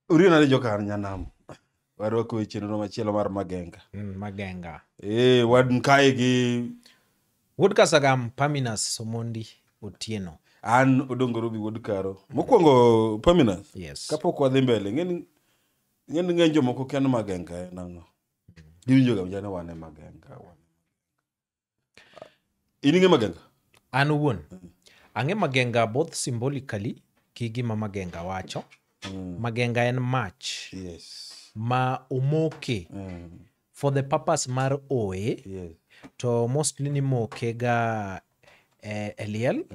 Uriyo na joka nyanam. Waro ko chenro machielo mar Magenga. Magenga. Wad nkae gi Wuod Kasagam Paminas Somondi Otieno. An Odongorobi wuod Karo. Mokwongo Paminas. Yes. Kapok wadhi mbele ng'eny jomoko ken Magenga nang'o. Giwinjo ga jana wane Magenga. Ining'e Magenga? An wuon. Ang'e Magenga both symbolically ki gima Magenga wacho. Magenga en mach. Yes. Ma omoke for the purpose mar oe. Yes. To mostly ni moke ga liel.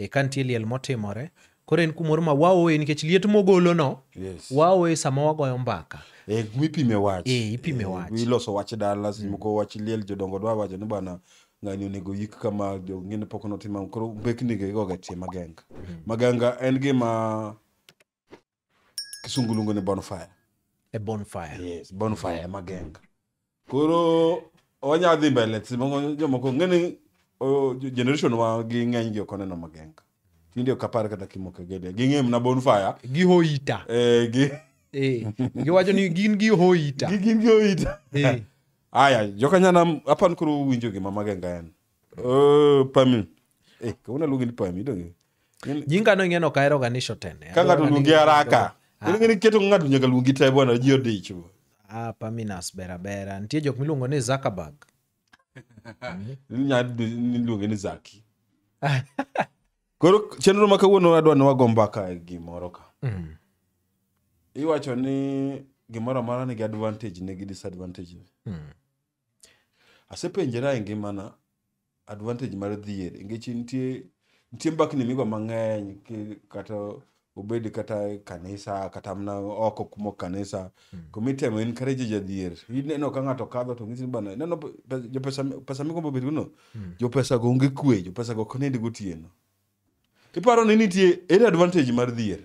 Kantie liel motimore. Koro en kumoro ma waoe nikech liet mogolo no. Yes. Waoe sama wagoyo mbaka. Ipime wach. Ipime wach. Iloso wach dala, moko wach liel jodongo dwa wacho ni bana ng'ani onego yik kama ng'ine pok notima koro bekni ge go gatie Magenga. Magenga en gima Kisungu luongo ni bonfire. A bonfire. Yes, bonfire Magenga. Koro onya dhi mbele jomoko ng'ene generation wa gi ng'eny gi okoneno Magenga. Tinde okapar kata kimoke gede. Ging'em na bonfire. Gi hoita. Giwacho ni gin gi hoita. Gin gi hoita. Aya, joka nyanam apan koro winjo gima Magenga en. Pami. Kauna luongi ni Pami donge. Nyinga no ing'eno ka eroganisho tene. Ka ng'ato luongi haraka. Ng'eni keto ng'ato nyaka luongi te bwana ji odicho. Paminas bera. Nitie jok miluongo ni Zuckerberg. Ni luongi ni Zaki. Koro chenro ma kawuono adwa ni wago mbaka gimoro ka. Iwacho ni gimoro amora nigi advantage nigi disadvantage. Asepenjera e ngimana advantage mar dhier. Nikech nitie mbakni migo mang'eny kata obed kata kanisa kata mna oko kumo kanisa. Komitemo encourage jadhier. Ineno ka ng'ato kadho to ng'isi bana neno pesa migombo bet gono. Jo pesa go onge kwe, jo pesa go ok nind gotieno. Iparo ni nitie ere advantage mar dhier?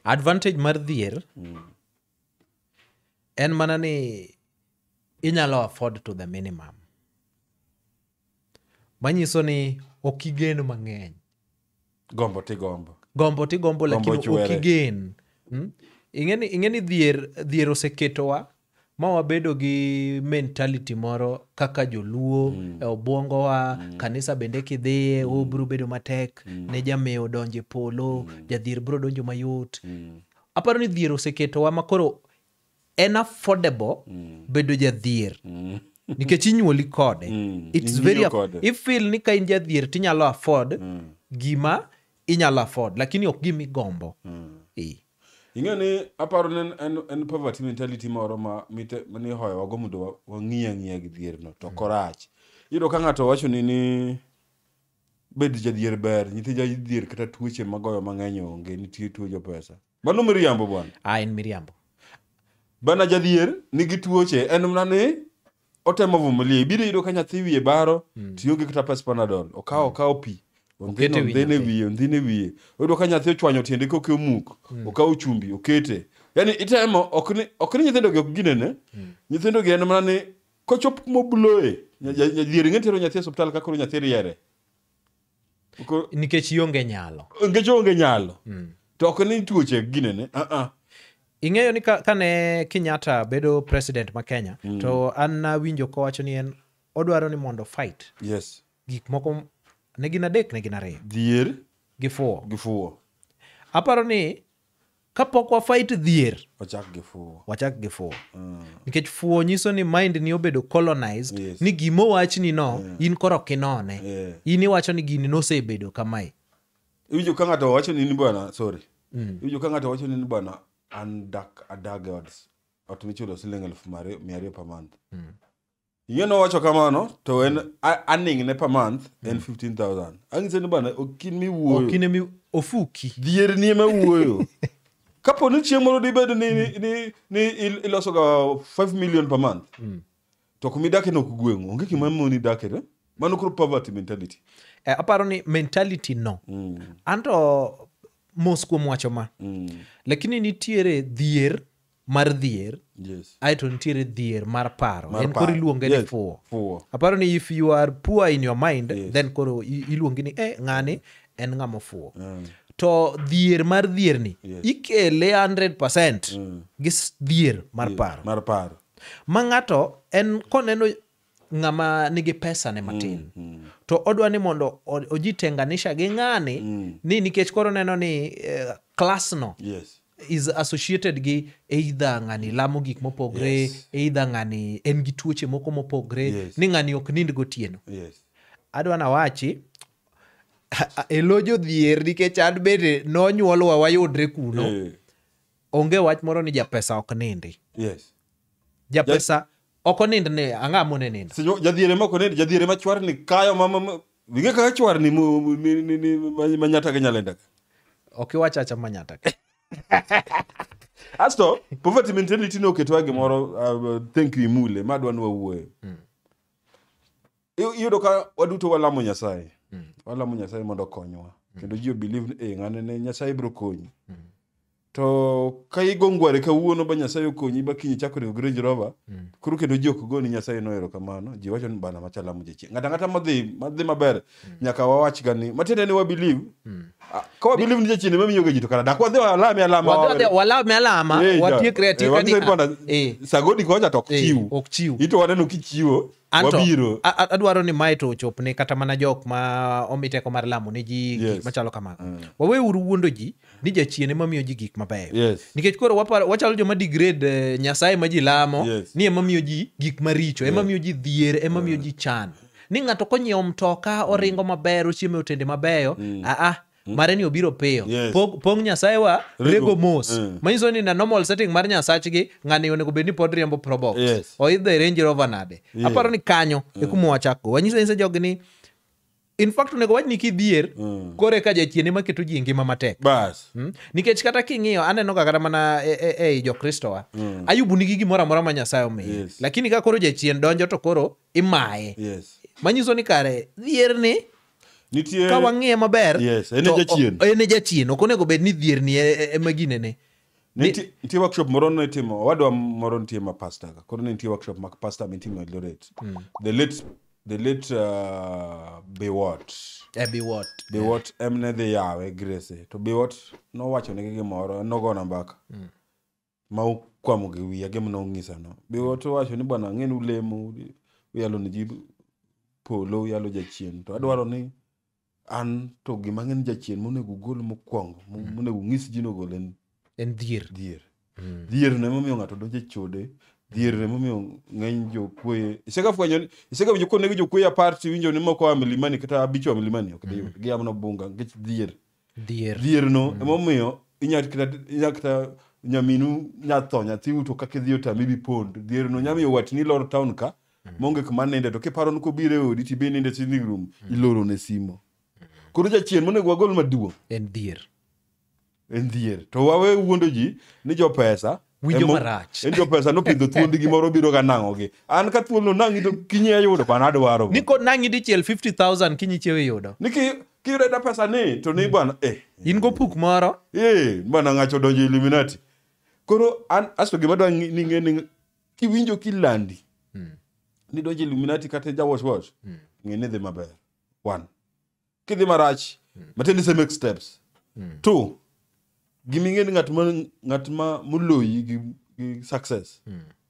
Advantage mar dhier en mana ni inyalo afford to the minimum. Manyiso ni okigeno mang'eny. Gombo ti gombo. Gombo ti gombo lakini okigen. Ing'eni dhier oseketowa ma wabedo gi mentality moro kaka joluo e obwongo wa kanisa bende kidhiye obro bedo matek ne jamewo donje polo jadhier bro donjo mayot. Aparo ni dhier oseketowa makoro en affordable bedo jadhier. Nikech inyuoli kode. It's very if feel ni ka in jadhier tinyalo afford gima inyalo afford lakini ok gimi gombo. Ing'eni aparo ni en poverty mentality moro ma ni hoyo wago mondo wang'iya gi dhier no to korach. Iyudo ka ng'ato wacho ni bed jadhier ber, nyithi jadhier kata tuoche magoyo mang'eny onge, nitie tuo jo pesa. Mano miriambo bwana. En miriambo. Bana jadhier nigi tuoche en mana ni otemo vumilia. Ibiro iyudo ka nyathi wiye baro tiyo gi kata pes Panadol. Okawo pi. Ondhine wiye. Oyudo ka nyathi ochwanyo tiende koke omuk. Okawo chumbi okete. Yani itemo ok ni nyithindo gi ok ginene. Nyithindo gi en mana ni kochop mobuloe. Jadhier ng'e tero nyathi e osiptal ka koro nyathi riere. Nikech ionge nyalo. Nikech onge nyalo. To ok ni tuoche ginene. Ing'eyo ni kane Kenyatta bedo president ma Kenya to an nawinjo kowacho ni en odwaro ni mondo fight. Yes. Gik moko ne gin adek ne gin ariyo. Dhier gi fuwo. Aparo ni kapok wa fight dhier wachak gi fuwo. Nikech fuwo nyiso ni mind ni obedo colonized. Yes. Ni gimo wachi ni no in koro kinone. In iwacho ni gini nosebedo kamae. Iwinjo ka ng'ato wacho ni bwana sorry. Iwinjo ka ng'ato wacho ni bwana an adag ot michulo siling 200 per month. Ing'eno wacho kamano to en earning ne per month en 15,000. Ang'ise ni bana okin mi wuoyo. Okin mi ofuki. Dhier ni ema wuoyo. Kapo ni chieng' moro dibed ni iloso ga 5 million per month. To kumidake no kugweng'o. Onge gima moni dake ne. Mano koro poverty mentality. Aparo ni mentality no. Anto mos kuom wacho ma. Lakini nitiere dhier mar dhier. Yes. Aito nitiere dhier mar paro. En koro iluonge ni fuwo. Aparo ni if you are poor in your mind, then koro iluonge ni ng'ani en ng'amo fuwo. to dhier mar dhierni ikele 100% gi dhier mar paro. Ma ng'ato en koneno ng'ama nigi pesa ne matin to odwa ni mondo ojitenganisha gi ng'ani ni nikech koro neno ni class no is associated gi either ng'ani lamo gik mopogre, either ng'ani en gi tuoche moko mopogre, ni ng'ani ok nind gotieno. Adwa na wachi elojo dhier nikech an bende nonyuolwa wayudre kuno. Onge wach moro ni japesa ok nindi. Japesa ok onind ne ang'a mone nindo. Jadhiere moko nind, jadhiere machwar ni kayo mama winge kaka chwar ni manyata ga nyalenda. Ok iwacha cha manyata. Asto poverty mentality no ketwa gimoro thank you mule madwa nwa wuoyo. Iyudo ka waduto walamo Nyasaye. Walamo Nyasaye mondo okonywa. Kendo ji believe ni ng'ane ne Nyasaye biro konyi. To ka igongware kawuono ba Nyasaye okonyi ba kinyi chako ringo Range Rover, koro kendo ji ok goni Nyasaye no ero kamano. Ji wacho ni bana machala muje chi. Ngata madhi maber nyaka wawach gani. Matende ni wa believe. Ka wa believe ni jachini mamiyo ga ji to kana dak wadhi walame alama. Watie creative ni. Sagodi ko wacha tok chiu. Ito waneno kichiwo. Wabiro. Adwaro ni mae to chopne kata mana jok ma omiteko mar lamo ne ji machalo kamago. Wawe uru wuondo ji ni jachiene mamiyo ji gik mabeyo. Nikech koro wachalo joma degrade Nyasaye ma ji lamo ni emamiyo ji gik maricho, emamiyo ji dhier, emamiyo ji chan. Ni ng'ato konyiewo mtoka oringo maber, ochiemo otende mabeyo, mare ni obiro piyo. Pong Nyasaye wa rego mos. Manyiso ni na normal setting mar Nyasachgi ng'ani onego bed ni pod riembo Probox. Oidho Range Rover nade. Aparo ni kanyo e kuma wachako. Wanyiso jogni in fact onego wach ni kidhier kore ka jachiene maketo ji ngima matek. Bas. Nikech kata king'iyo aneno kata mana jo Kristo wa. Ayubu nigi gimoro amora ma Nyasaye omiye. Lakini ka koro jachien donjo to koro imaye. Manyiso ni kare dhier ni nitie ka wang'iye maber ene jachien ok onego bed ni dhier ni emagine ne. Nitie workshop moro nitimo wadwa moro nitie ma pastor koro nitie workshop ma pastor mitimo Eldoret. The late Biwot emne dhi yawe Grace to Biwot no wacho ne gimoro nogona mbaka ma ukwamo gi wiya gem no ngisa no. Biwot wacho ni bwana ng'en ulemo uyalo ni jibu polo uyalo jachien to adwaro ni an to gima ng'en jachien monego gol mokwongo monego ng'is ji no golen en dhier. Dhier ne momiyo ng'ato donje chode. Dhier ne momiyo ng'eny jokwoye isega winjo konego jokwoye aparti winjo ni moko wa milimani kata abicho wa milimani ok diyo gi amno bunga ngech dhier no emomiyo inyakta nyaminu nyatho nyathi to kaka dhiyo ta mibi pond dhier no nyamiyo watni lor town ka monge kuma nende to kiparo nuko bire odi tibe nende sitting room iloro ne simo. Koro jachien monego wagol maduong' en dhier. To wawe wuondo ji ni jo pesa winjo marach. En jo pesa no pidho thuondi gimoro biro ga nang'o gi. An ka thuol no nang'i to kinyi ayudo pan adwaro. Niko nang'i dichiel 50,000 kinyi chewe yudo. Niki kiyudo da pesa ni to ni bwana in go puk moro. Bwana ng'acho donjo Illuminati. Koro an asto gima dwa ni ng'eni kiwinjo kilandi. Ni donjo Illuminati kata ja wash. Ng'eni dhi maber. 1. Kidhi marach. Matende se make steps. 2. Giming'eni ng'at ma muloyi gi success.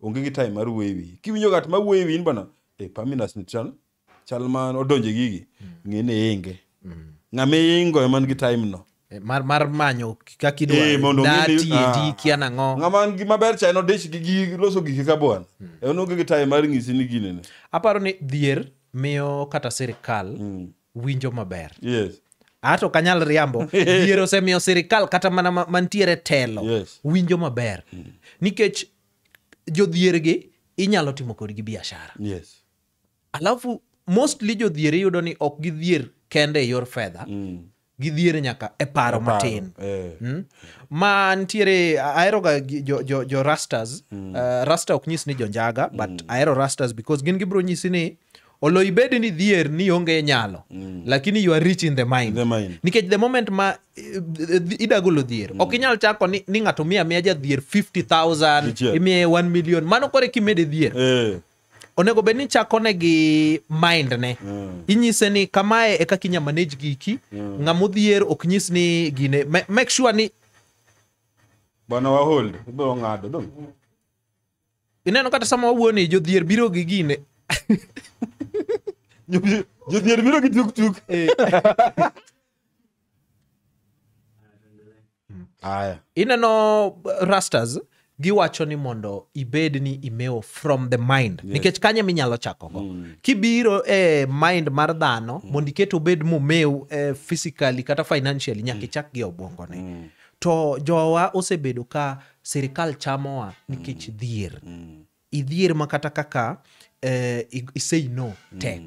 Onge gi time mar wewi. Kiwinjo ng'at ma wewi in bana Paminas ni chal man odonje gigi. Ng'ene enge. Ng'ame ingo eman gi time no. Mar manyo kakidwa. Dati edi kia nang'o. Ng'ama gima ber cha no dish gi loso gigi ka buan. Onge gi time mar ng'isi ni ginene. Aparo ni dhier miyo kata sirikal winjo maber. Ato kanyal riambo dhier osemiyo sirikal kata mana mantiere telo winjo maber. Nikech jodhier gi inyalo timo kodgi biashara. Alafu mostly jodhier yudo ni ok gidhier kende yor fedha. Gidhier nyaka e paro matin. Ma ntiere aero ga jo rastas. Rasta ok nyis ni jonjaga but aero rastas because gin gibro nyisi ni olo ibede ni dhier ni onge nyalo. Lakini you are rich in the mind. Nikech the moment ma idagolo dhier ok inyal chako ni ng'ato miya ja dhier 50,000 imiye 1 million mano kore kimede dhier. onego bed ni chako ne gi mind ne. Inyise ni kamae e kaka inya manage giki. Ng'amo dhier ok nyis ni gine. Make sure ni bana wa hold ibiro ng'ado dong. Ineno kata sama wawuoni jodhier biro gi gine. Jodhier biro gi tuk. Aya. Ineno Rastas giwacho ni mondo ibed ni imeo from the mind. Nikech kanye minyalo chako go. Kibiro mind mar dhano mondo iket obed momeu physically kata financially nyaka ichak gi obwongo ne. To jowa osebedo ka sirikal chamowa nikech dhier. Idhier makata kaka say no tek.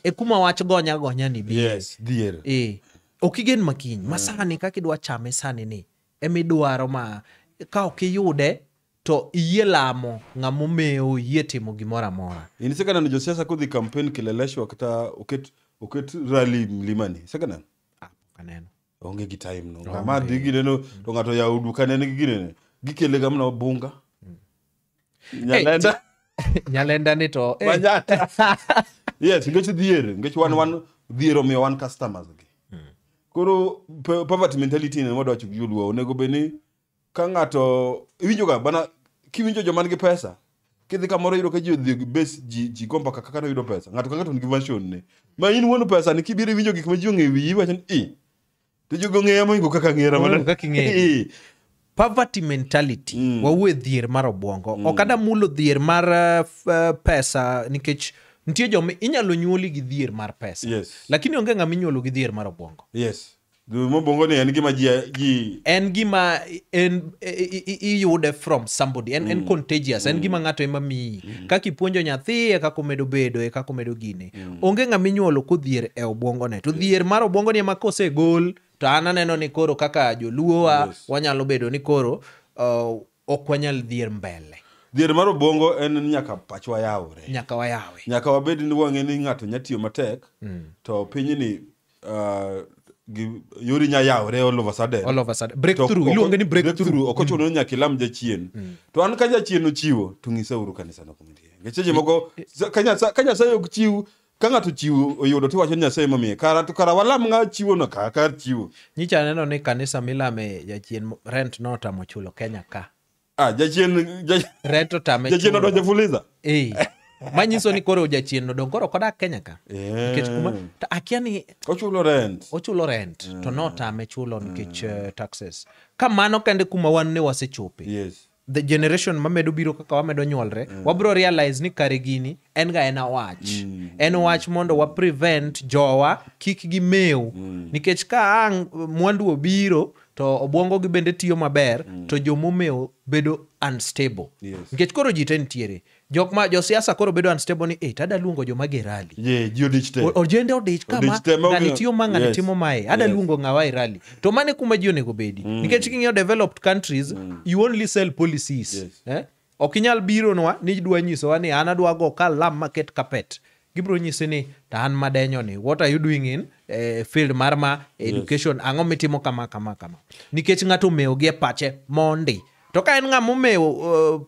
E kuma wach gonya ni bi. Yes, dhier. Okigen makiny. Masani kaka idwa chame sani ni. Emidwaro ma ka okiyude to iye lamo ng'amo meo iye timo gimoro amora. Inisekana ni josiasa kodhi campaign kileleshwa kata oket rally mlimani. Sekana? Kaneno. Onge gi time no. Ng'ama digi neno to ng'ato ya uduka nene gi ginene. Gikele gamna bunga. Nyalenda. Nyalenda ni to. Yes, ngech dhier. Ngech wan dhier omiyo wan customers gi. Koro poverty mentality ne modo wacho yuluo onego beni ka ng'ato iwinjo ga bana kiwinjo joma nigi pesa kidhi kamoro yudo ka ji odhi base ji kompa kaka no yudo pesa ng'ato ka ng'ato nigi version ne ma in wuon pesa ni kibiro winjo gik ma ji ong'e wi wacho ni to jogo ng'eya moingo kaka ng'era mana kaka ng'e poverty mentality wawuo dhier mar obwongo okada mulo dhier mar pesa nikech nitie joma inyalo nyuoli gi dhier mar pesa. Yes. Lakini onge ng'ama inyuolo gi dhier mar obwongo. Yes. Mobongo ni en gima ji en gima iyude from somebody. En contagious. En gima ng'ato ema miyi. Kaka ipuonjo nyathi e kaka omedo bedo e kaka omedo gine. Onge ng'ama inyuolo kodhier e obwongo ne. To dhier mar obwongo ni ema kosegol to an aneno ni koro kaka joluo wanyalo bedo ni koro ok wanyal dhier mbele. Dhier mar obwongo en nyaka pachwa yawre. Nyaka wayawe. Nyaka wabed ni wang'e ni ng'ato nyatiyo matek to piny ni yori nya yawre all of a sudden. Breakthrough. Iluonge ni breakthrough. Ok ochuno nyaka ilam jachien. To an ka jachien ochiwo to ng'isa uru kanisa no kumindie. Ngecheje moko ka Nyasaye ok chiw ka ng'ato chiwo oyudo to wacho Nyasaye mamiye. Kara walam ng'a chiwo no kar chiwo. Nyicha neno ni kanisa milame jachien rent no tamo chulo Kenya ka. Jachien reto tame jachien odonjo Fuliza. Manyiso ni koro jachien no dong koro kodak Kenya ka. Nikech kuma akia ni ochulo rent to no tame chulo nikech taxes. Kamano kende kuma wan ne wasechope. Yes. The generation mamedo biro kaka wamedo nyuolre wabro realize ni kare gini en ga ena wach. En wach mondo wa prevent jowa kik gi meu nikech ka ang mwandu obiro to obwongo gi bende tiyo maber to jomomeo bedo unstable. Nikech koro jite ntiere jokma josiasa koro bedo unstable ni tada luongo joma gerali. Ji odich te. Ojende odich kama ng'ani tiyo ma ng'ani timo mae. Ada luongo ng'awa e rally. To mane kuma ji onego bedi. Nikech king'iyo developed countries you only sell policies. Okinyal biro nwa ni dwa nyiso ni an adwa go kalam market carpet. Gibro nyisi ni ta an madenyo ni what are you doing in field mar education ang'o mitimo kama. Nikech ng'ato meo gi e pache mondi. To ka en ng'ama omeo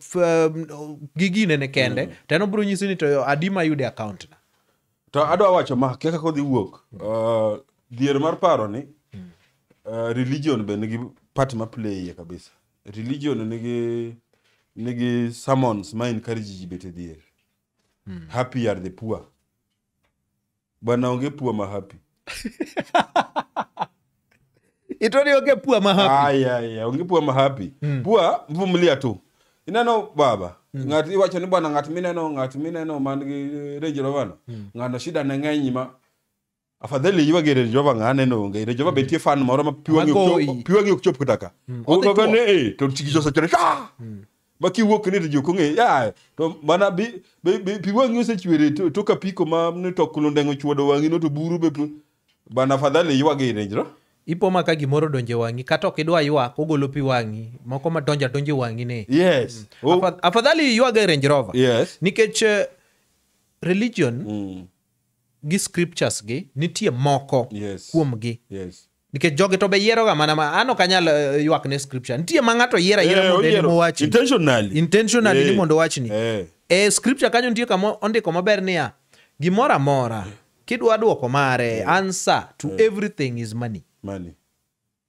gigine ne kende to en obro nyisi ni to adima yude account na. To adwa wacho ma kaka kodhi wuok dhier mar paro ni religion be nigi part ma play kabisa. Religion nigi sermons ma encourage ji bete dhier. Happy are the poor. Bwana onge poor ma happy. Itoni onge poor ma happy. Onge poor ma happy. Poor mvumilia tu. Ineno baba. Ng'ati iwacho ni bwana ng'at mineno man gi Range Rover no. Ng'ano shida ne ng'eny ma afadhali yiwa gi Range Rover ng'ane no onge. Range Rover betie fan moro ma piwangi ok chop kutaka. Ogo ne to tigijo sachore. Baki wuok ni to kong'e to mana pi wangi osechwere to ka piko ma ne to kulondengo chwodo wangi no to buru be bana afadhali yiwa gi Range Rover. Ipo maka gimoro donje wangi kata ok idwa ywak ogolo pi wangi moko ma donje wangi ne. Yes. Afadhali ywak gi Range Rover. Yes. Nikech religion gi scriptures gi nitie moko kuom gi. Yes. Nikech joge to be yiero ga mana ma ano kanyal ywak ne scripture. Nitie ma ng'ato yiera mondo wachi. Intentionally ni mondo wachni. scripture kanyo nitie kama ondiko maber niya, gimoro amora kidwa duoko mare, answer to everything is money.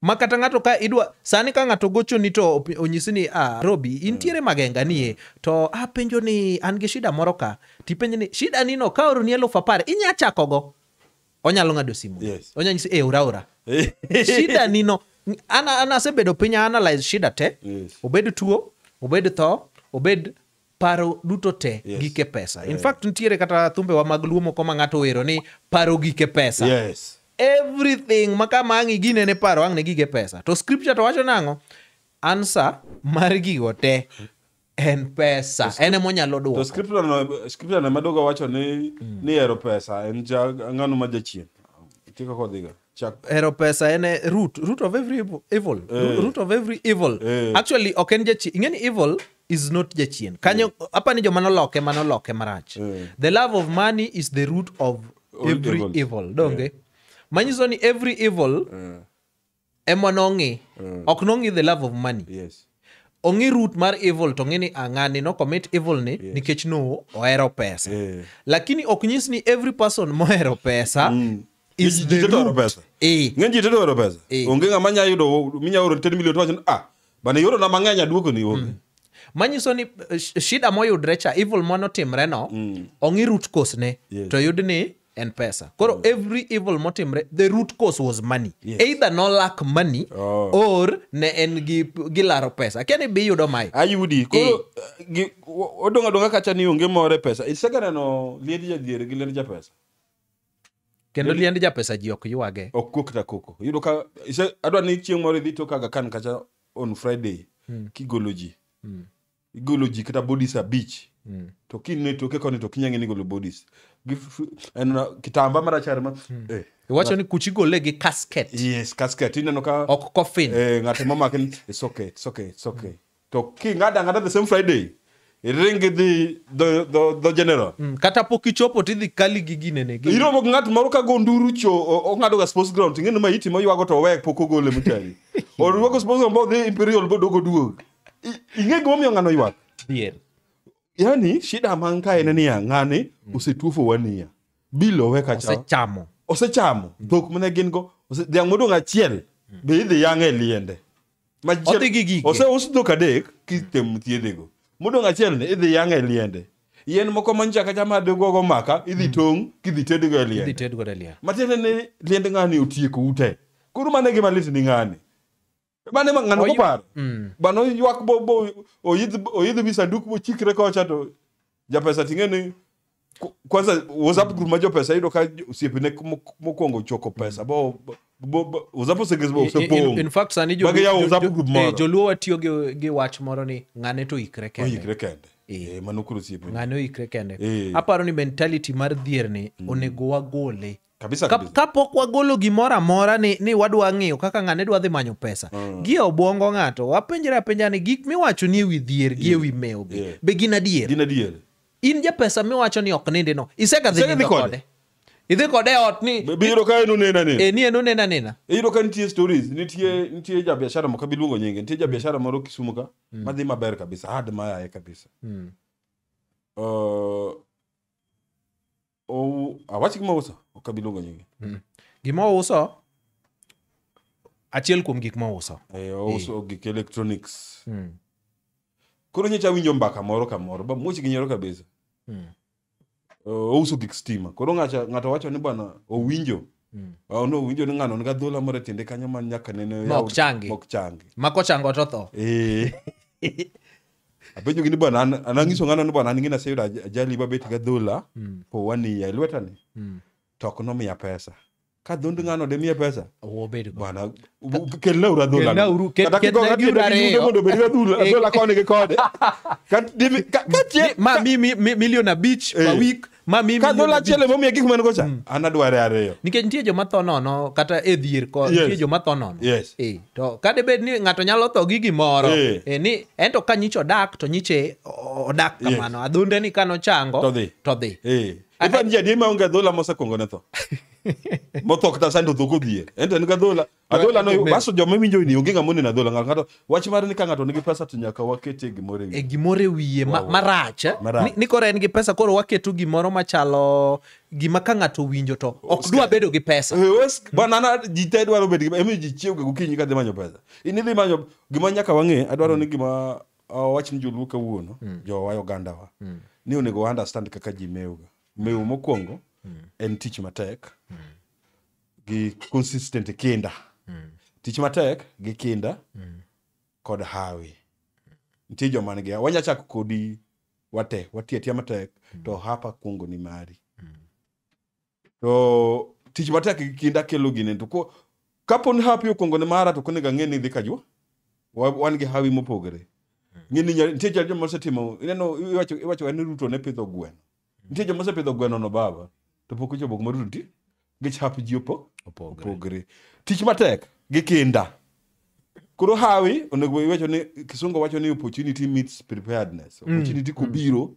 Ma kata ng'ato ka idwa sani ka ng'ato gocho ni to onyisi ni Robi intiere magenga nie to penjo ni an gi shida moro ka tipenjo ni shida ni no ka oro ni 10,000 inya chako go, onyalo ng'ado simu. Onya nyisi ora shida ni no ana sebedo pinya analyze shida te, obed tuo, obed tho, obed paro duto te gike pesa. In fact nitiere kata thumbe wa mag luo moko ma ng'ato wero ni paro gike pesa. Everything maka mangi gine ne paro ang ne gige pesa. To scripture to wacho nango, answer mar gigo te en pesa. Ene monyalo duoko. To scripture na madogo wacho ni ero pesa en ng'ano ma jachien. Tika kodiga. Ero pesa ene root of every evil. Root of every evil. Actually oken jachien. Ingeni evil is not jachien. Kanyo apa ni jo manoloke marach. The love of money is the root of every evil. Donge? Manyiso ni every evil ema nongi ok nongi the love of money. Ongi root mar evil to ngini ang'ani no commit evil ni nikech no ohero pesa. Lakini ok nyis ni every person mohero pesa is the root. Ngenji tedo ohero pesa. Onge ng'ama nya yudo minya oro 10 million to wacho bana yoro na mang'enya duoko ni onge. Manyiso ni shida moyudre cha evil mono timre no ongi root cause ne to yud ni and pesa. Koro every evil motimre, the root cause was money. Either no lack money or ne en gilaro pesa. Kani be yudo mai. Ayudi. Koro odonga kacha ni onge more pesa. Isegana no liendi jadhier gi liendi ja pesa. Kendo liendi ja pesa ji ok yuage. Okukta koko. Yudo ka adwa ni chieng' moro dhi to kaga kan kacha on Friday kigoloji. Igoloji kata bodies a beach. To kine to ke koni to kinyange ni golo bodies. Kitamba marachar ma wacho ni kuchigole gi casket. Yes, casket ineno ka ok coffin. Ng'ato mamaken it's okay. To ki ng'ada the same Friday ring the general. Kata pokichopo tidhi kali gigine ne. Iro mok ng'at moro ka gonduru cho ong'ado ga sports ground ng'eno ma iti moywago to wek poko gole mutari. Orugo sports ground bo the Imperial bodogo duog. Ing'e gomo ng'ano ywak. Bien. Yani shida manka ene ni ng'ani usetuofo wania bilo weka cha osechamo dhok mane gin go dhiang' modong' achiel be idhi yang' e liende ose usdhok adek kitem thiedhego modong' achiel ne idhi yang' e liende yien moko manchaka chama gogo maka idhi tong' kidhi tedgo e liende matiende ni liende ng'ani otieko ute koro mane gima lit ni ng'ani Bane ng'ano ko par. Bano ywak bo oyidh bi sanduk bo chikre kocha to ja pesa tingene kwanza WhatsApp group ma jo pesa ido ka osiepene mokwongo choko pesa bo WhatsApp segezbo sepong. In fact sani joluo watiyo gi wach moro ni ng'ane to ikre kende. Mano kuro osiepene. Ng'ane ikre kende. Aparo ni mentality mar dhier ni onego wagole. Kabisa. Kapok wagolo gimoro amora ni wadwa ng'iyo kaka ng'ane dwa dhi manyo pesa. Gi obwongo ng'ato wapenjre apenja ni gik miwacho ni ewi dhier gi ewi mewo be gin adier. In ja pesa miwacho ni ok ninde no. Isega dhi kode. Idhi kode ot ni biro ka eno nena nena. Ni eno nena. Iro ka nitie stories, nitie ja biashara moko biluongo nyinge, nitie ja biashara moro Kisumu ka, madhi maber kabisa, hard maya kabisa. Awachi gima uso, okabiluongo nyinge. Gima uso achiel kuom gik ma uso. Uso gik electronics. Koro nyecha winjo mbaka moro ka moro, ba much ginyero kabisa. Uso gik stima. Koro ng'ato wacho ni bwana owinjo. No owinjo ni ng'ano nga dhola moro tinde kanyo man nyaka nene mok changi. Mako chango to tho. Apenjo gini bwana anang'iso ng'ano ni bwana an ngina sayudo ajali babet ga dhola po wani ya lwetani. Tok no miya pesa. Ka dhond ng'ano de miya pesa. Obedo bwana kelna ura dhola. Kata kigo gidare mondo bed ga dhola koni gi kode. Ma million a beach per week. Ka dhola chele mo miya gik man gocha. An adware ariyo. Nikech nitie joma tho nono kata e dhier ko nitie joma tho nono. To kade bed ni ng'ato nyalo tho gi gimoro ni ento ka nyicho dak to nyiche odak kamano. Adhonde ni kano chango to dhi. Ipan jadi ma onge dhola mosekongo ne tho. mothok ta sando dhoko dhier ento en gadhola adhola no baso joma winjo ni onge ngamoni na dhola ng'ato wach mar ni ka ng'ato nigi pesa to nyaka wakete gimore wiye marach ni koro en gi pesa koro waketo gimoro machalo gima ka ng'ato winjo to ok dwa bedo gi pesa banana ji te dwaro bedo gi emi ji chiwo ga gokinyi ka dhi manyo pesa inidhi manyo gima nyaka wang'e adwaro ni gima wach ni joluo kawuono jowa Uganda wa ni onego understand kaka ji mew mokwongo en tich matek gi consistent kinda tich matek gi kinda kod hawi nitie joma nigi wanya chako kodi watiatia matek to hapa kungo ni mari to tich matek gi kinda kelo gine to kapo ni hapi kungo ni mara to koniga ng'eni dhi kajwa wan gi hawi mopogore ng'eni nitie joma osetimo ineno iwacho en Ruto ne pidho gweno nitie joma osepidho gweno no baba to pok ochopo kuma Ruto ti gi hap ji opogore tich matek gi kinda koro hawi onego iwacho ni kisungu wacho ni opportunity meets preparedness opportunity kobiro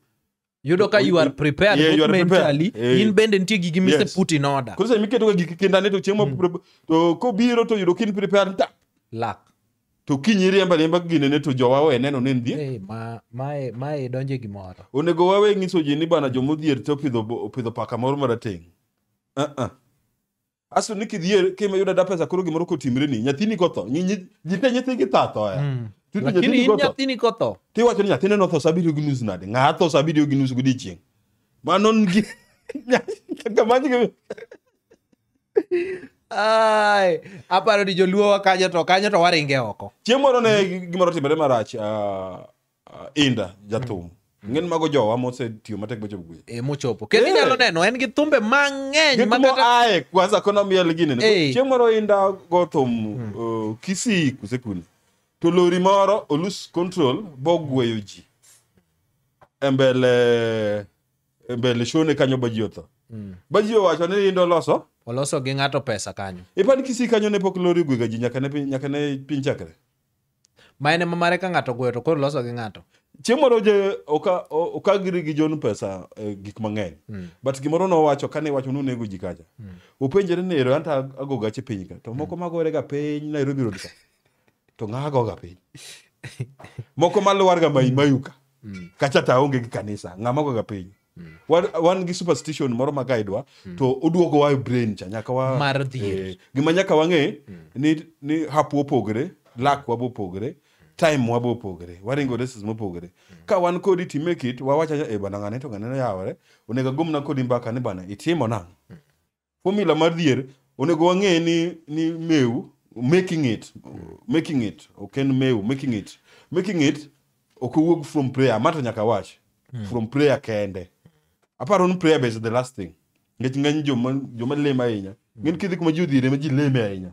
yudo ka you are prepared mentally in bende nitie gigi mise put in order koro se miketo gigi kinda ne to chiemo to kobiro to yudo kin prepared ta lak to kinyiri lemba gine ne to jowa we neno ne ndie mae donje gimoro onego wawe nyiso ji ni bana jomodhier to pidho paka moro marateng aso ni kidhier kima yuda da pesa koro gimoro kotimre ni nyathini kotho nyithi gi thatho lakini nyathini kotho ti wacho ni nyathine no tho sabirio gi nus nade ng'atho sabirio gi nus godiechieng' mano ngi gamanyi ai aparo ni joluo wa kanyo to waringe oko chieng' moro ne gimoro timore marach Inda jathum ng'en mago jowa mosetiyo matek bochopo gwe mochopo kendo inyalo neno en gi thumbe mang'eny makata kwanza kono miel gine chieng' moro Inda go thum Kisii kusekuni to lori moro olus control bogweyo ji embele shone kanyo baji otho baji owacho ni Inda oloso gi ng'ato pesa kanyo ipani Kisii kanyo ne pok lori gwega ji nyaka ne piny chakre ma ene mamare ka ng'ato gweyo to koro loso gi ng'ato chieng' moro je okagiri gi jon pesa gik mang'eny but gimoro nowacho kane wacho nonego ji kacha upenjere ni ero anta ago gache piny ka to moko magore ga piny Nairobi road ka to ng'ago ga piny moko maluwar ga mayuka kacha ta onge gi kanisa ng'amago ga piny wan gi superstition moro magaidwa to oduogo wa brain cha nyaka wa mar dhier gima nyaka wang'e ni hapu opogore lak wabo opogore time wabo opogore waringo races mopogore ka wan kodi to make it wawacha bana ng'ane to ng'ane yawore onego gomna kodi mbaka ni bana itimo nang formula mar dhier onego wang'e ni mew making it oken mew making it okowuok from prayer mato nyaka wach from prayer kende aparo ni prayer is the last thing ngech ng'eny joma lema ahinya ng'en kidhi kuma ji odhiere ma ji leme ahinya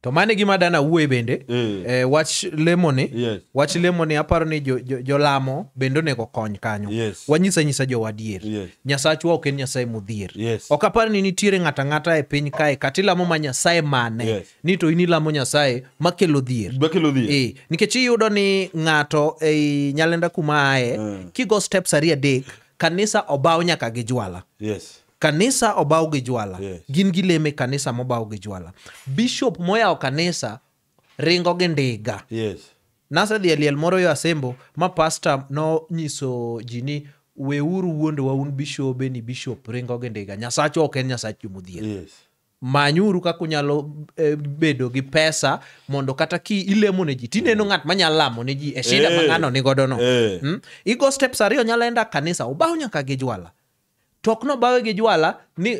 to mane gima dana wuoye bende wach lemoni aparo ni jolamo bende onego kony kanyo wanyisa jowa adier Nyasachwa ok en Nyasaye modhier ok aparo ni nitiere ng'ata e piny kae kata ilamo ma Nyasaye mane ni to inilamo Nyasaye makelo dhier nikech iyudo ni ng'ato ei Nyalenda kuma ae kigo steps ariyo adek kanisa obaw nyaka gi jwala kanisa obaw gi jwala gin gileme kanisa mobaw gi jwala bishop moyawo kanisa ringo gi ndiga nasa dhi liel moro yo Asembo ma pastor no nyiso ji ni weuru wuondo wa un bishobe ni bishop ringo gi ndiga Nyasachwa ok en Nyasach jomodhier manyuru kaka unyalo bedo gi pesa mondo kata ki ilemo ne ji tineno ng'at manyalo lamo ne ji e shida ma ng'ano ni godo no igo steps ariyo nyalo enda kanisa obaw nyaka gi jwala tok no bawe gi jwala ni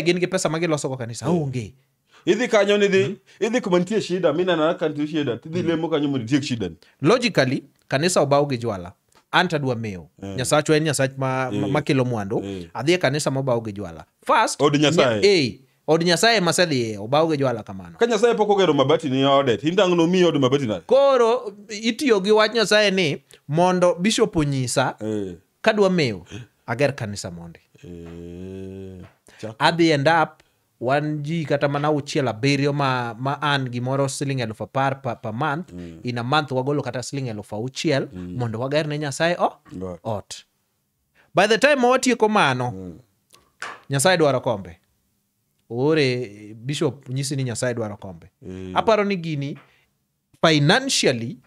gin gi pesa magiloso go kanisa onge idhi kanyo idhi kuma nitie shida mina na kan nitie shida tidhi lemo kanyo mondo tiek shida logically kanisa obaw gi jwala anta dwa mewo Nyasachwa en Nyasach makelo mwandu adhi kanisa mobaw gi jwala first od Nyasaye od Nyasaye masedhi obaw gi jwala kamano ka Nyasaye pok ogero mabati ni ode tindang no mi od mabati na koro itiyo gi wach Nyasaye ni mondo bishop onyisa kadwa mewo ager kanisa mondi adhi end up wan ji kata mana 6-7 ma an gimoro $10,000 per month in a month wagolo kata $6,000 mondo wager ne Nyasaye ot by the time watieko mano Nyasaye dwaro kombe. Ore bishop nyisi ni Nyasaye dwaro kombe. Aparo ni gini financially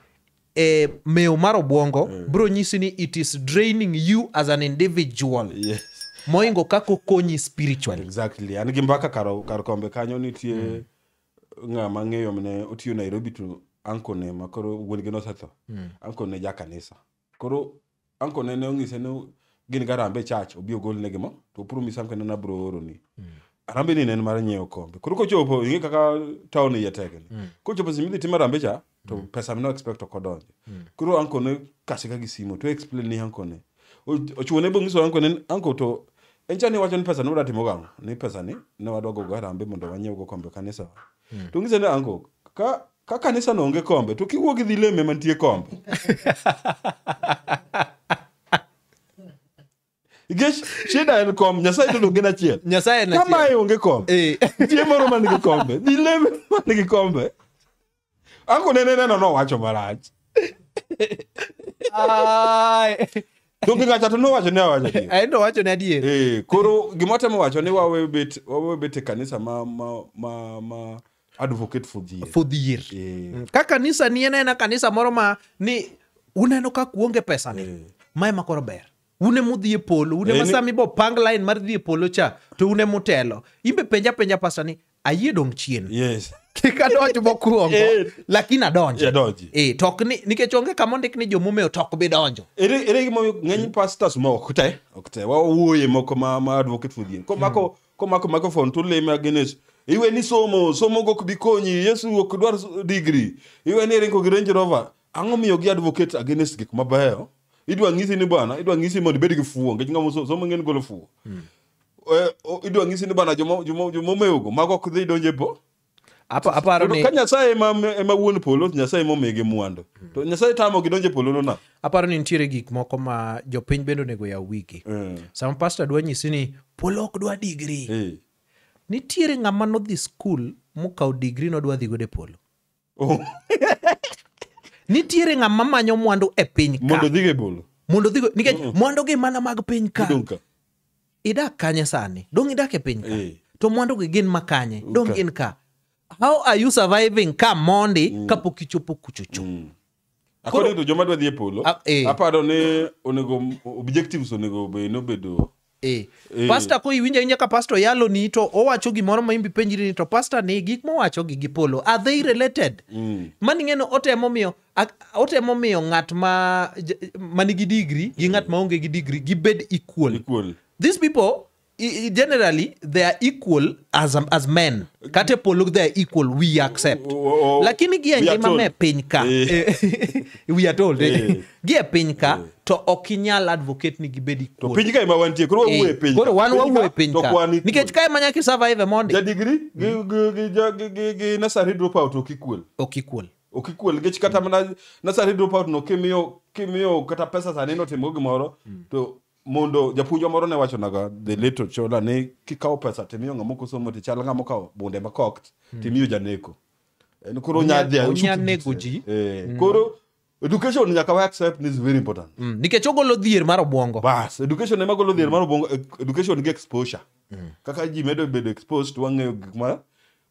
meo mar obwongo bro nyisi ni it is draining you as an individual. Yes. Moingo kako konyi spiritually. Exactly. An gi mbaka kar kombe kanyo nitie ng'ama ng'eyo mane otiyo Nairobi to anko ne makoro wuon gi nosetho. Anko ne ja kanisa. Koro anko ne ong'ise ni gin garambe church obi ogol negi mo to promise am kana bro oro ni. Arambe ni nen mar nyiewo kombe. Koro kochopo ingi kaka town ye teken. Kochopo simidhi tim arambe cha to pesa mno expect kodonje. Koro anko ne kasika gi simo to explain ni anko ne. Ochuone bongiso anko ne anko to encha ni wacho ni pesa no datimo gang. Ni pesa ni ne wadwa go arambe mondo wanyiew go kombe kanisa. To ngise ne anko ka kanisa no onge kombe to kiwuok idhi leme mantie kombe. Igesh shida en kom Nyasaye to onge na chiel. Nyasaye na chiel. Kama onge kombe. Tie moro man gi kombe. Dhi leme man gi kombe. Anko ne no wacho marach. Ai. Donge ngacha to no wacho ne wacho. Ai ndo wacho ne adier. Koro gimotemo wacho ni wawe bet kanisa ma advocate for the year. Ka kanisa ni ena kanisa moro ma ni uneno ka kuonge pesa ni. Mae makoro ber. Une mudhi e polo, une masami bo pang line mar dhi e polo cha, to une mutelo. Imbe penja pasa ni ayie dong chien. Yes. Kika donjo mokuongo, lakini adonjo. Ya donji. Tok ni nikech onge kamondik ni jomume tok bi donjo. Ere gimo ng'eny pastors mo okte. Wawuoye moko ma advocate for the year. Komako microphone to leme against iwe ni somo go bi konyi Yesu ok dwar degree. Iwe ni ringo gi Range Rover. Ang'o miyo gi advocate against gik mabeyo? Idwa ng'isi ni bana, idwa ng'isi mondo bed gi fuo, ngech ng'amo somo ng'en golo fuo. Idwa ng'isi ni bana jomo meugo mago ok dhi donje po. Aparo ni ka Nyasaye ema wuon polo, Nyasaye momege mwando. To Nyasaye tamo gi donje polo no na. Aparo ni nitiere gik moko ma jopiny bendo nego ya wiki. Sama pastor dwa nyisi ni polo ok dwa degree. Nitiere ng'ama no dhi school mukaw degree no dwa dhi gode polo. Nitiere ng'ama manyo mwandu e piny ka. Mondo dhige polo. Mondo dhigo nikech mwandu gi mana mag piny ka. Idak kanye sani? Dong idak e piny ka. To mwandu gi gin makanye? Dong gin ka. How are you surviving ka mondi kapok ichopo kuchocho? According to joma dwa dhi e polo, aparo ni onego objectives onego be no bedo. Pastor ko iwinja ka pastor yalo ni to owacho gimoro ma imbi penjiri ni to pastor ni gik mowacho gi polo are they related? Mani ngeno otemo miyo ng'at ma nigi degree gi ng'at ma onge gi degree gibed equal. These people generally they are equal as men. Kate polo they are equal, we accept. Lakini gi ngima me piny ka. We are told. Gi piny ka to okinyal advocate ni gibed equal. To piny ka ema wantie koro wuo e piny. Koro wan wuo e piny ka. Nikech kae manya ki survive mondi. Ja degree gi nursery dropout ok equal. Ok equal. Nikech kata mana nursery dropout no kimiyo kata pesa sani no timo gimoro to mondo japuonjo moro ne wacho naga the literature la ne kikawo pesa timiyo ng'amoko somo ti chal ng'amo kawo bunde makokt timiyo janeko. Koro nyanego ji. Koro education nyaka wa accept is very important. Nikech ogolo dhier mar obwongo. Bas, education ema golo dhier mar obwongo, education gi exposure. Kaka ji medo bedo exposed to wang'eyo gik ma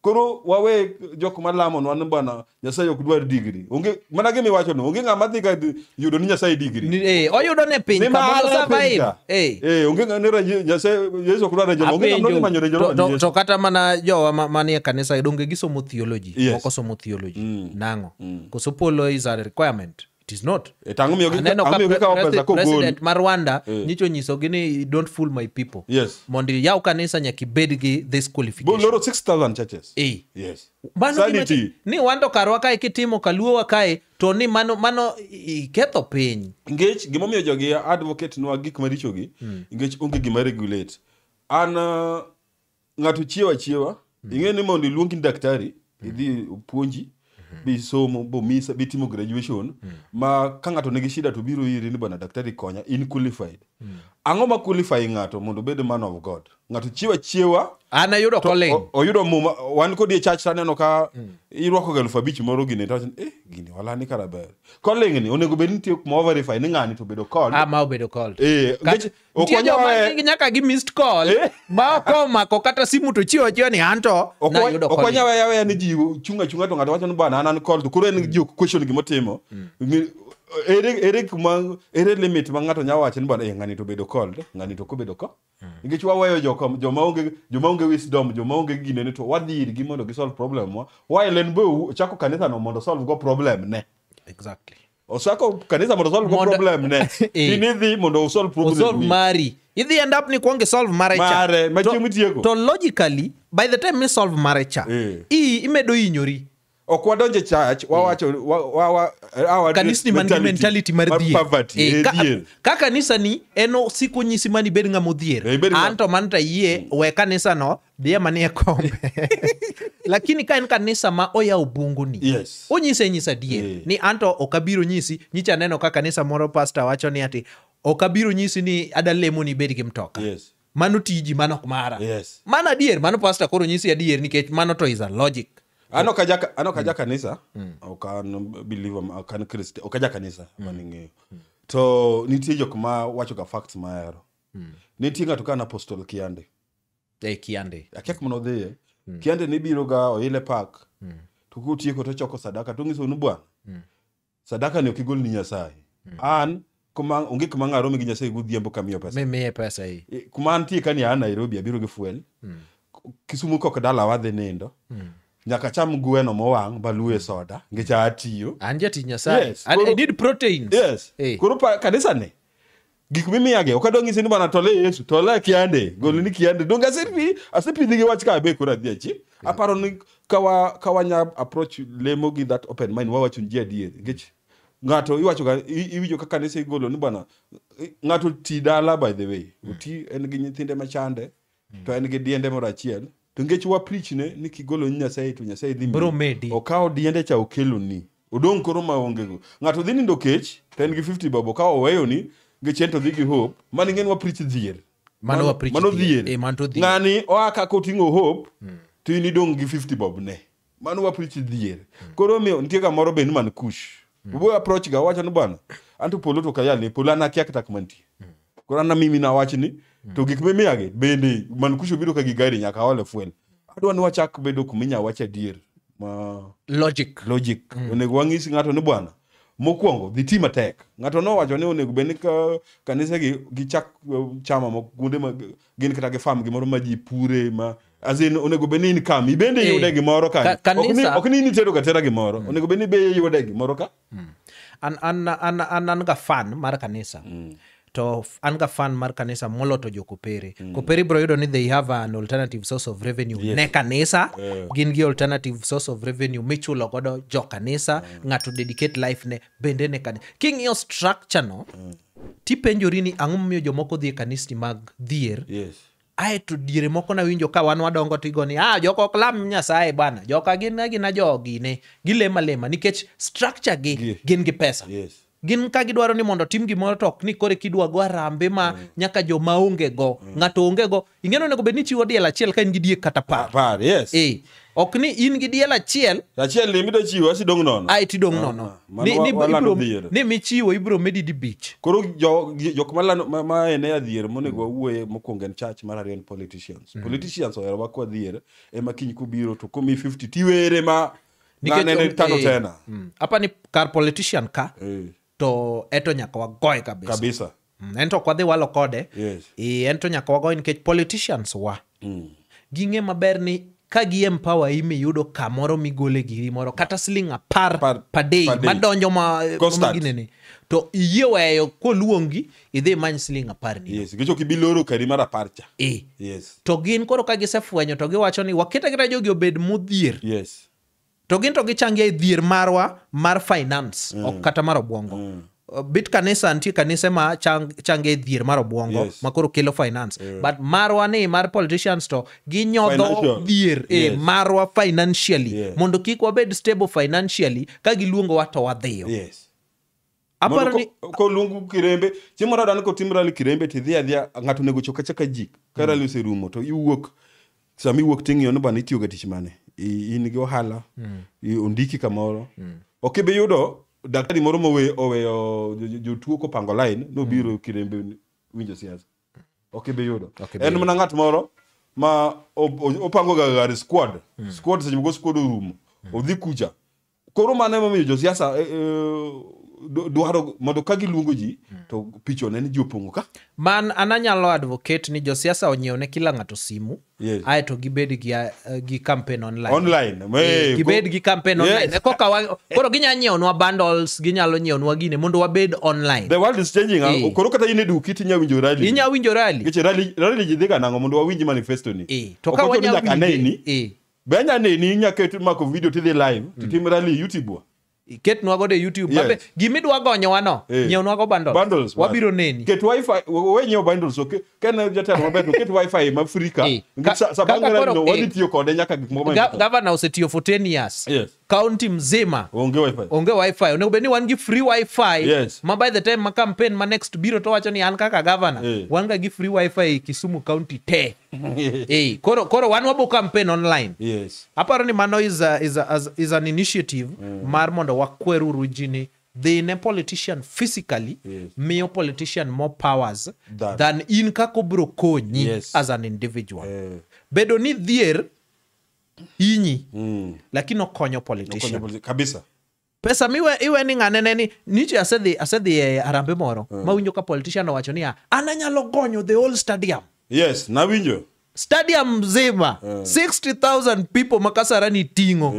koro wawe jok malamo no bana Nyasaye ok dwar degree. Onge mana gimi wacho no, onge ng'ama dhi ka yudo ni Nyasaye degree. Oyudo ne piny ka mondo survive. Onge ng'ani Nyasaye Yesu ok dwar Range, onge ng'ama manyo Range. To kata mana jowa manie kanisa donge gisomo theology, moko somo theology. Nango. Koso polo is a requirement. It is not. President mar Rwanda nyicho nyiso gini don't fool my people. Yes. Mondi yaw kanisa nyaki bed gi this qualification. Bo loro 6,000 churches. Yes. Sanity. Ni wando karwa kae kitimo kaluo wa kae to ni mano iketho piny. Ngech gimomiyo jogi advocate no gik maricho gi, ngech onge gima regulate. An ng'ato chiewa, ing'eni mondo iluongi daktari, idhi puonji. Bi somo bo misa bi timo graduation ma ka ng'ato nigi shida to biro iri ni bana daktari konya in qualified. Ang'o ma qualify ng'ato mondo bed man of God? Ng'ato chiewa Ana yudo calling. Oyudo muma wan kodi e church taneno ka irwako 5,000 moro gine to gini wala ni karaber. Calling ni onego bed nitie kuma verify ni ng'ani to bedo call. Ma obedo call. Okonyo nyaka gi missed call ma komako kata simu to chiwo ni anto na yudo call. Okonyo ya ni ji chunga to ng'ato wacho ni bwana an call to koro en ji question gimotimo. Ere limit ma ng'ato nyawo wacho ni bwana ng'ani to bedo call ng'ani to kobedo call. Nikech waweyo joma onge wisdom, joma onge gine to wadhi irgi mondo gisolve problem wa. While en bo chako kanisa no mondo solve go problem ne. Exactly. Osako kanisa mondo solve go problem ne. Inidhi mondo solve problem. Solve mari. Idhi end up ni kuonge solve marecha. Mare, machiemu tieko. To logically, by the time me solve marecha, imedo inyori. Okwadonje church wawacho kanisa man mentality mar dhier. Ka kanisa ni eno siko nyisi mani bed ng'amo dhier. Anto man ta yie we kanisa no dhiye manie kombe. Lakini ka en kanisa ma oya ubungu ni. Yes. Nyisa dhier. Ni anto okabiro nyisi nyicha neno ka kanisa moro pastor wacho ni ati okabiro nyisi ni adalemo ni bed gi mtoka. Yes. Mano tiji mano kumara. Yes. Mano adier mano pastor koro nyisi adier nikech mano to is a logic. Ano kaja kanisa okan believer okan Christian okaja kanisa maning'eyo to nitie jok ma wacho ga facts maero nitie ng'ato kana apostol Kiande akiak mono dhiye Kiande nibiro ga oile park to kutieko to choko sadaka to ngiso nu bwana sadaka ni okigol ni Nyasaye an kuma onge kuma ng'aro mi gi Nyasaye godhiambo kamiyo pesa me pesa kuma antie kani an Nairobi abiro gi fuel Kisumu kok dala wadhi nindo nyaka cham gweno mowang' baluwe soda ngecha atiyo anje ti Nyasaye. Yes, I need proteins. Yes. Koro kanisa ne gik mimiyage okadong isi ni bana tole Yesu tole Kiande golo ni Kiande donga asepidhi gi wach ka be kora dhiachi aparo ni kawanya approach lemo gi that open mind wawacho ji adier ngech ng'ato iwacho ga iwijo ka kanisa igolo ni bana ng'ato ti dala by the way uti en gi nyithinde machande to en gi diende moro achiel to ngech wa preach ne ni kigolo Nyasaye to Nyasaye dhi bro medi okawo diende cha okelo ni odong koro maonge go ng'ato dhi nindo kech to en gi 50 bobo ka oweyo ni ngech en to dhi gi hope mani ng'en wa preach dhier mano dhier ng'ani oaka koting'o hope to in idong gi 50 bob ne mano wa preach dhier koro miyo nitie ka moro ben man kush ubo approach ga wacha no bana anto polo to kayale polo anakia tak mantie koro na mimi na wach ni to gik mimiyage bende man kusho biro ka gigari nyaka ole fuel adwa ni wachak bedo kuminya wacha dier ma logic onego wang'isi ng'ato ni bwana mokwongo dhi tima tek ng'ato no wacho ni onego bed ni ka kanisa gi chak chama gunde ma gin kata gi farm gimoro ma ji pure ma azin onego bed ni income ibende yude gimoro ka ok ni tedo katera gimoro onego bed ni be yude gimoro ka an ga fan mar kanisa to an ga fan mar kanisa moloto jo Kopere. Kopere bro yudo ni they have an alternative source of revenue. Yes. Ne kanisa gin gi alternative source of revenue michulo godo jo kanisa ng'ato dedicate life ne bende ne kanisa. King yo structure no tipenjori ni ang'o miyo jomoko dhi kanisni mag dhier. Yes. Ae to diere moko na winjo ka wan wadongo tigo ni joko ok lam Nyasaye bana joka gin jogi ne gilema nikech structure gi gin gi pesa. Yes. Gin ka gidwaro ni mondo tim gimoro to ok ni kore kidwa go arambe ma nyaka joma onge go ng'ato onge go ing'eno nego bed ni chiwo diel achiel ka in gi diek kata par yes ok ni in gi diel achiel ni mido chiwo asidong nono ti dong nono ni michiwo ibro medi di beach koro jok ma ene adhier monego wuoye mokwongo en church mar ariyo politicians ohero wakwa dhier ema kiny kubiro to komi 50 tiwere ma ng'ane tano tena apa ni kar politician ka to eto nyaka wagoye kabisa. Ento kwa dhi walo kode. Yes. Ento nyaka wagoye nikech politicians wa. Ging'e maber ni ka gi empower imi yudo kamoro migole giri moro kata siling apar per day madonjo magine ni. To iye weyo koluongi idhi many siling apar ni. Yes. Gicho kibiloro kari mara parcha. Yes. To gin koro ka gisefwenyo to giwacho ni waketa gira jogi obed modhier. Yes. To gin to gichangia e dhier marwa mar finance ok kata mar obwongo. Bit kanisa antie kanisa ma changia e dhier mar obwongo makoro kelo finance. But marwa ni mar politicians to ginyodho dhier marwa financially. Mondo kik wabed stable financially ka giluongo wa to wadhiyo. Yes. Aparo ni ko lungu kirembe chimora dan ko timrali kirembe ti dhia ng'ato nego choka chaka jik karali oserumo to iwuok sami wuok ting'iyo no bana itiyo ga tich mane in gi ohala ondiki kamoro ok ibe yudo daktari moro oweyo jotuo kopango line nobiro kirembe winjo siasa ok ibe yudo en mana ng'at moro ma opango ga squad seche moko squad orumo odhi kucha koro mane momiyo josiasa dwaro mondo ka giluongo ji to picho ne ji opong'o ka man ananyalo advocate ni josiasa onyiew ne kila ng'ato simu ae to gibed gi campaign online gibed gi campaign online koro ginya nyiewnwa bundles ginyalo nyiewnwa gine mondo wabed online. The world is changing koro kata in edu kiti inya winjo rally kiche rally ji dhiga nango mondo wawinj manifesto ni to ka wanya winji benya neni nyaka mako video tidhi live titim rally YouTube ket nwa gode YouTube mabe gimidwa gonyo wano nyiew nwa go bundles wabiro neni ket wifi we nyiew bundles okay ken jatelo maber ket wifi ma free ka sabangara no wadi tiyo kode nyaka gik moko governor osetiyo for 10 years county mzima onge wifi onego beni wan gi free wifi ma by the time ma campaign ma next biro to wacho ni an kaka governor wan ga gi free wifi Kisumu county te koro wan wabo campaign online aparo ni mano is an initiative mar mondo wakweruru jini the politician physically miyo politician more powers than in kako bro konyi as an individual bedo ni dhier inyi lakini okonyo politician kabisa pesa iwe ni ng'ane ni niche asedhi arambe moro mawinjo ka politician owacho ni ananyalo gonyo the whole stadium na winjo stadium mzima 60,000 people makasarani tingo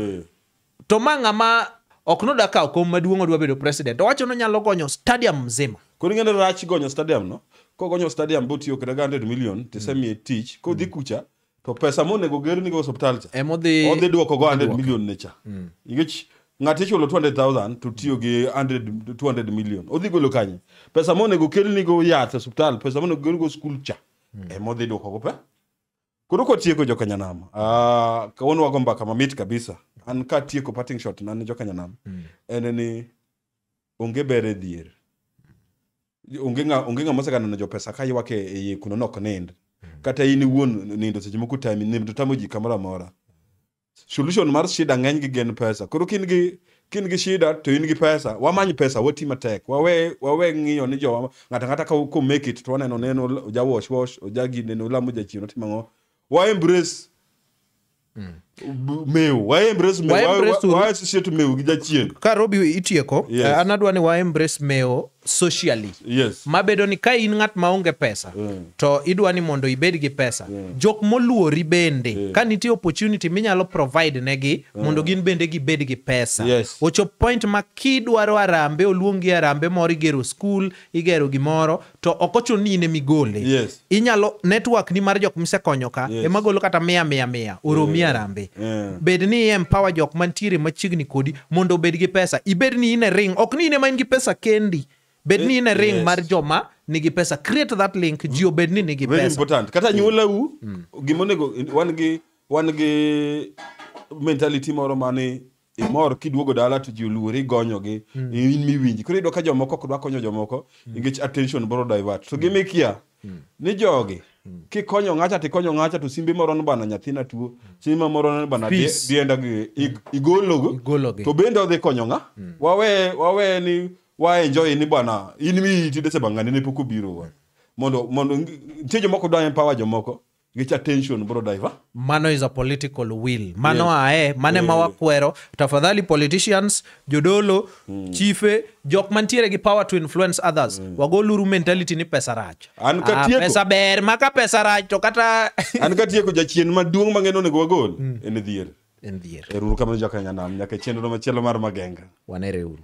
to mang'ama ok no daka kom maduong' odwa bedo president owacho no nyalo gonyo stadium mzima koro ng'ene rach gonyo stadium no ko gonyo stadium botiyo kata 100 million tisemiye tich ko dhi kucha to pesa monego ger ni go hospital cha odhi duoko go 100 million ne cha ingech ng'ati chulo 200,000 to tiyo gi 200 million odhi golo kanye pesa monego kel ni go yath hospital pesa monego ger go school cha modhi duoko go pe koro ko tieko jokanyanam kawono wago mbaka mamit kabisa an ka tieko parting shot nan jokanyanam en ni onge bere dhier onge nga mosegana na jopesa ka ywake e kuno nok nind kata in wuon nindo seche moko time nindo tamo ji kamora mora solution mar shida ng'eny gi gen pesa koro kin gi shida to in gi pesa wamany pesa wati matek wawe ng'iyo ni jo ngata ka make it to neno jawash ojagi neno lamo jachino timango wa embrace meu wa embrace meu gi jachien ka Robi itieko anadwa ni wa embrace meu socially mabedo ni ka in ng'at maonge pesa to idwa ni mondo ibed gi pesa jok moluori bende ka nitie opportunity minyalo provide negi mondo gin bende gibed gi pesa ochop point ma kidwaro arambe oluongi arambe moro igero school igero gimoro to okocho ni ine migole inyalo network ni mar jok misekonyo ka ema golo kata 100 oromi arambe bed ni empower jok mantiere machiegni kodi mondo bed gi pesa ibed ni ine ring ok ni ine ma in gi pesa kendi bed ni ine ring mar joma nigi pesa create that link jio bed ni nigi pesa very important kata nyuola u gimonego wan gi mentality moro mane imor kiduogo dala to ji oluori gonyo gi in miwinji koro ido ka jomoko kodwa konyo jomoko ingech attention bro divert to gimikia ni jogi kikonyo ng'acha tikonyo ng'acha to simbe moro no bana nyathina tuo simbe moro no bana dienda gi igolo to bende odhi konyo ng'a wawe ni wa enjoy ni bana in mi tidese bangane ne poko biro mondo ntie jomoko dwa empower jomoko get attention bro diver mano is a political will mano mane mawakwero tafadhali politicians jodolo chiefe jok mantiere gi power to influence others wagoluru mentality ni pesa rach pesa ber maka pesa rach to kata an katieko jachien maduong' mang'eno nego wagol en dhier eruru kamano jokanyanam nyaka chenro machielo mar Magenga wanereuru